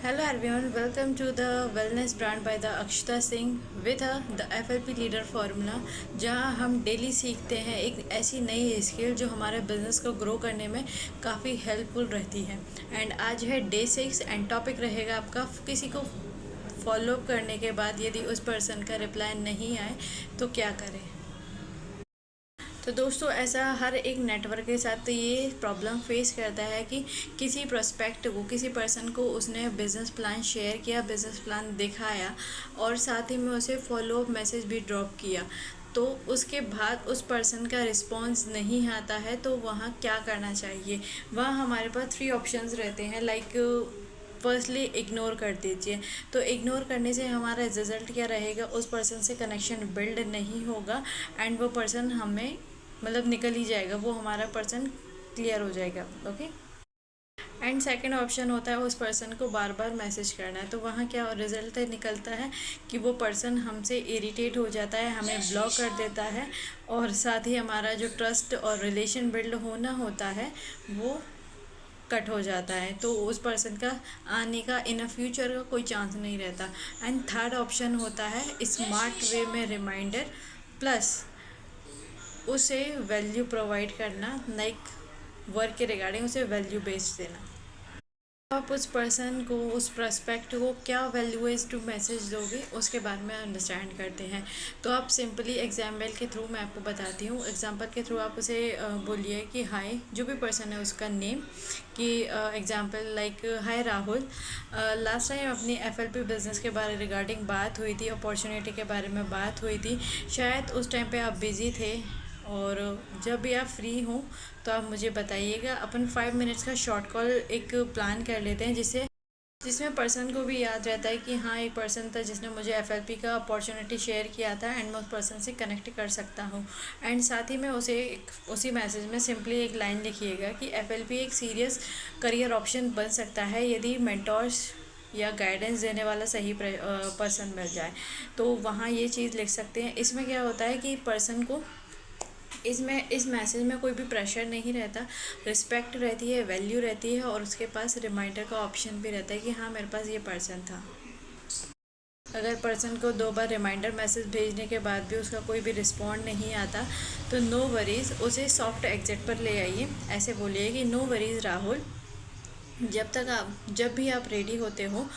Hello everyone, welcome to the Wellness Brand by the Akshita Singh with the FLP Leader Formula, जहां हम daily सीखते हैं एक ऐसी नई स्किल जो हमारे बिजनेस को ग्रो करने में काफ़ी हेल्पफुल रहती है। एंड आज है डे 6 एंड टॉपिक रहेगा आपका किसी को फॉलो अप करने के बाद यदि उस पर्सन का रिप्लाई नहीं आए तो क्या करें। तो दोस्तों ऐसा हर एक नेटवर्क के साथ तो ये प्रॉब्लम फेस करता है कि किसी प्रोस्पेक्ट को किसी पर्सन को उसने बिज़नेस प्लान शेयर किया, बिज़नेस प्लान दिखाया और साथ ही में उसे फॉलो अप मैसेज भी ड्रॉप किया, तो उसके बाद उस पर्सन का रिस्पॉन्स नहीं आता है तो वहाँ क्या करना चाहिए। वहाँ हमारे पास 3 ऑप्शंस रहते हैं। लाइक फर्स्टली इग्नोर कर दीजिए। तो इग्नोर करने से हमारा रिज़ल्ट क्या रहेगा, उस पर्सन से कनेक्शन बिल्ड नहीं होगा एंड वो पर्सन हमें मतलब निकल ही जाएगा, वो हमारा पर्सन क्लियर हो जाएगा। ओके। एंड सेकंड ऑप्शन होता है उस पर्सन को बार बार मैसेज करना है। तो वहाँ क्या रिजल्ट निकलता है कि वो पर्सन हमसे इरिटेट हो जाता है, हमें ब्लॉक कर देता है और साथ ही हमारा जो ट्रस्ट और रिलेशन बिल्ड होना होता है वो कट हो जाता है। तो उस पर्सन का आने का इन फ्यूचर का कोई चांस नहीं रहता। एंड थर्ड ऑप्शन होता है स्मार्ट वे में रिमाइंडर प्लस उसे वैल्यू प्रोवाइड करना, लाइक वर्क के रिगार्डिंग उसे वैल्यू बेस्ड देना। आप उस पर्सन को, उस प्रोस्पेक्ट को क्या वैल्यूएज टू मैसेज दोगे उसके बारे में अंडरस्टैंड करते हैं। तो आप सिंपली एग्जाम्पल के थ्रू मैं आपको बताती हूँ। एग्जाम्पल के थ्रू आप उसे बोलिए कि हाय, जो भी पर्सन है उसका नेम, कि एग्जाम्पल लाइक हाय राहुल, लास्ट टाइम अपनी FLP बिज़नेस के बारे रिगार्डिंग बात हुई थी, अपॉर्चुनिटी के बारे में बात हुई थी। शायद उस टाइम पे आप बिज़ी थे और जब भी आप फ्री हों तो आप मुझे बताइएगा। अपन 5 मिनट्स का शॉर्ट कॉल एक प्लान कर लेते हैं जिसमें पर्सन को भी याद रहता है कि हाँ, एक पर्सन था जिसने मुझे FLP का अपॉर्चुनिटी शेयर किया था एंड मैं उस पर्सन से कनेक्ट कर सकता हूँ। एंड साथ ही में उसी मैसेज में सिंपली एक लाइन लिखिएगा कि FLP एक सीरियस करियर ऑप्शन बन सकता है यदि मेंटोर्स या गाइडेंस देने वाला सही पर्सन मिल जाए। तो वहाँ ये चीज़ लिख सकते हैं। इसमें क्या होता है कि पर्सन को इस मैसेज में कोई भी प्रेशर नहीं रहता, रिस्पेक्ट रहती है, वैल्यू रहती है और उसके पास रिमाइंडर का ऑप्शन भी रहता है कि हाँ, मेरे पास ये पर्सन था। अगर पर्सन को 2 बार रिमाइंडर मैसेज भेजने के बाद भी उसका कोई भी रिस्पॉन्ड नहीं आता तो नो वरीज़, उसे सॉफ्ट एग्जिट पर ले आइए। ऐसे बोलिए कि नो वरीज़ राहुल, जब भी आप रेडी होते हो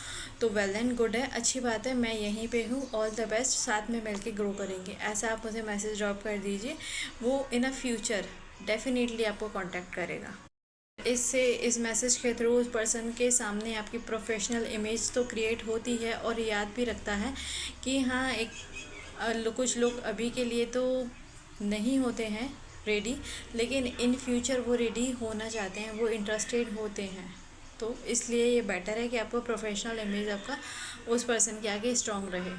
तो वेल एंड गुड है, अच्छी बात है, मैं यहीं पे हूँ, ऑल द बेस्ट, साथ में मिलके ग्रो करेंगे। ऐसा आप मुझे मैसेज ड्रॉप कर दीजिए। वो इन अ फ्यूचर डेफिनेटली आपको कांटेक्ट करेगा। इससे इस मैसेज के थ्रू उस पर्सन के सामने आपकी प्रोफेशनल इमेज तो क्रिएट होती है और याद भी रखता है कि हाँ, कुछ लोग अभी के लिए तो नहीं होते हैं रेडी, लेकिन इन फ्यूचर वो रेडी होना चाहते हैं, वो इंटरेस्टेड होते हैं। तो इसलिए ये बेटर है कि आपको प्रोफेशनल इमेज आपका उस पर्सन के आगे स्ट्रॉन्ग रहे।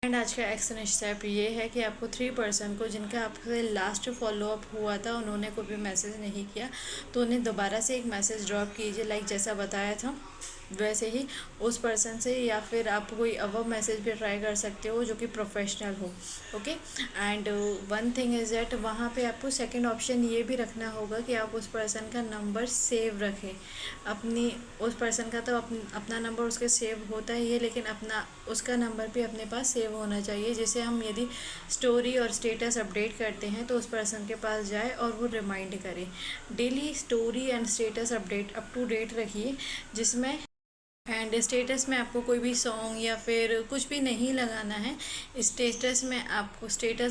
एंड आज का एक्शन स्टेप ये है कि आपको 3 पर्सन को जिनका आपसे लास्ट फॉलोअप हुआ था, उन्होंने कोई भी मैसेज नहीं किया, तो उन्हें दोबारा से एक मैसेज ड्रॉप कीजिए लाइक जैसा बताया था वैसे ही उस पर्सन से, या फिर आप कोई अवर मैसेज भी ट्राई कर सकते हो जो कि प्रोफेशनल हो। Okay. And one thing is that वहाँ पे आपको सेकंड ऑप्शन ये भी रखना होगा कि आप उस पर्सन का नंबर सेव रखें। उस पर्सन का तो अपना नंबर उसके सेव होता ही है, लेकिन उसका नंबर भी अपने पास सेव होना चाहिए, जिसे हम यदि स्टोरी और स्टेटस अपडेट करते हैं तो उस पर्सन के पास जाए और वो रिमाइंड करे। Daily story and status update up to date रखिए, जिसमें एंड स्टेटस में आपको कोई भी सॉन्ग या फिर कुछ भी नहीं लगाना है। स्टेटस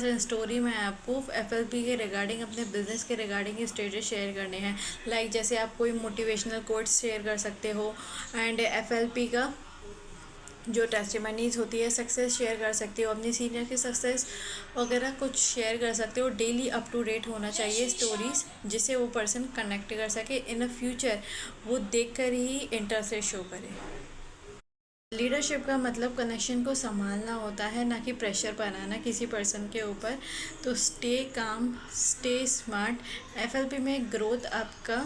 एंड स्टोरी में आपको FLP के रिगार्डिंग, अपने बिजनेस के रिगार्डिंग स्टेटस शेयर करने हैं। लाइक जैसे आप कोई मोटिवेशनल कोट्स शेयर कर सकते हो एंड FLP का जो टेस्टिमनीज होती है, सक्सेस शेयर कर सकते हो, अपनी सीनियर की सक्सेस वगैरह कुछ शेयर कर सकते हो। डेली अप टू डेट होना चाहिए स्टोरीज, जिससे वो पर्सन कनेक्ट कर सके, इन अ फ्यूचर वो देखकर ही इंटरेस्ट शो करे। लीडरशिप का मतलब कनेक्शन को संभालना होता है, ना कि प्रेशर बनाना किसी पर्सन के ऊपर। तो stay calm, stay smart. FLP में ग्रोथ आपका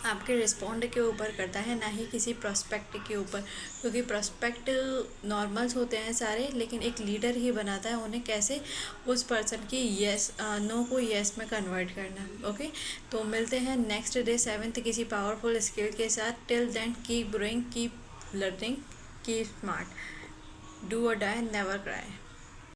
आपके रिस्पॉन्ड के ऊपर करता है, ना ही किसी प्रोस्पेक्ट के ऊपर, क्योंकि प्रोस्पेक्ट नॉर्मल्स होते हैं सारे, लेकिन एक लीडर ही बनाता है उन्हें कैसे उस पर्सन की यस नो को यस में कन्वर्ट करना। ओके, तो मिलते हैं नेक्स्ट डे 7th किसी पावरफुल स्किल के साथ। Till then keep growing, keep learning, keep smart, do or die, never cry.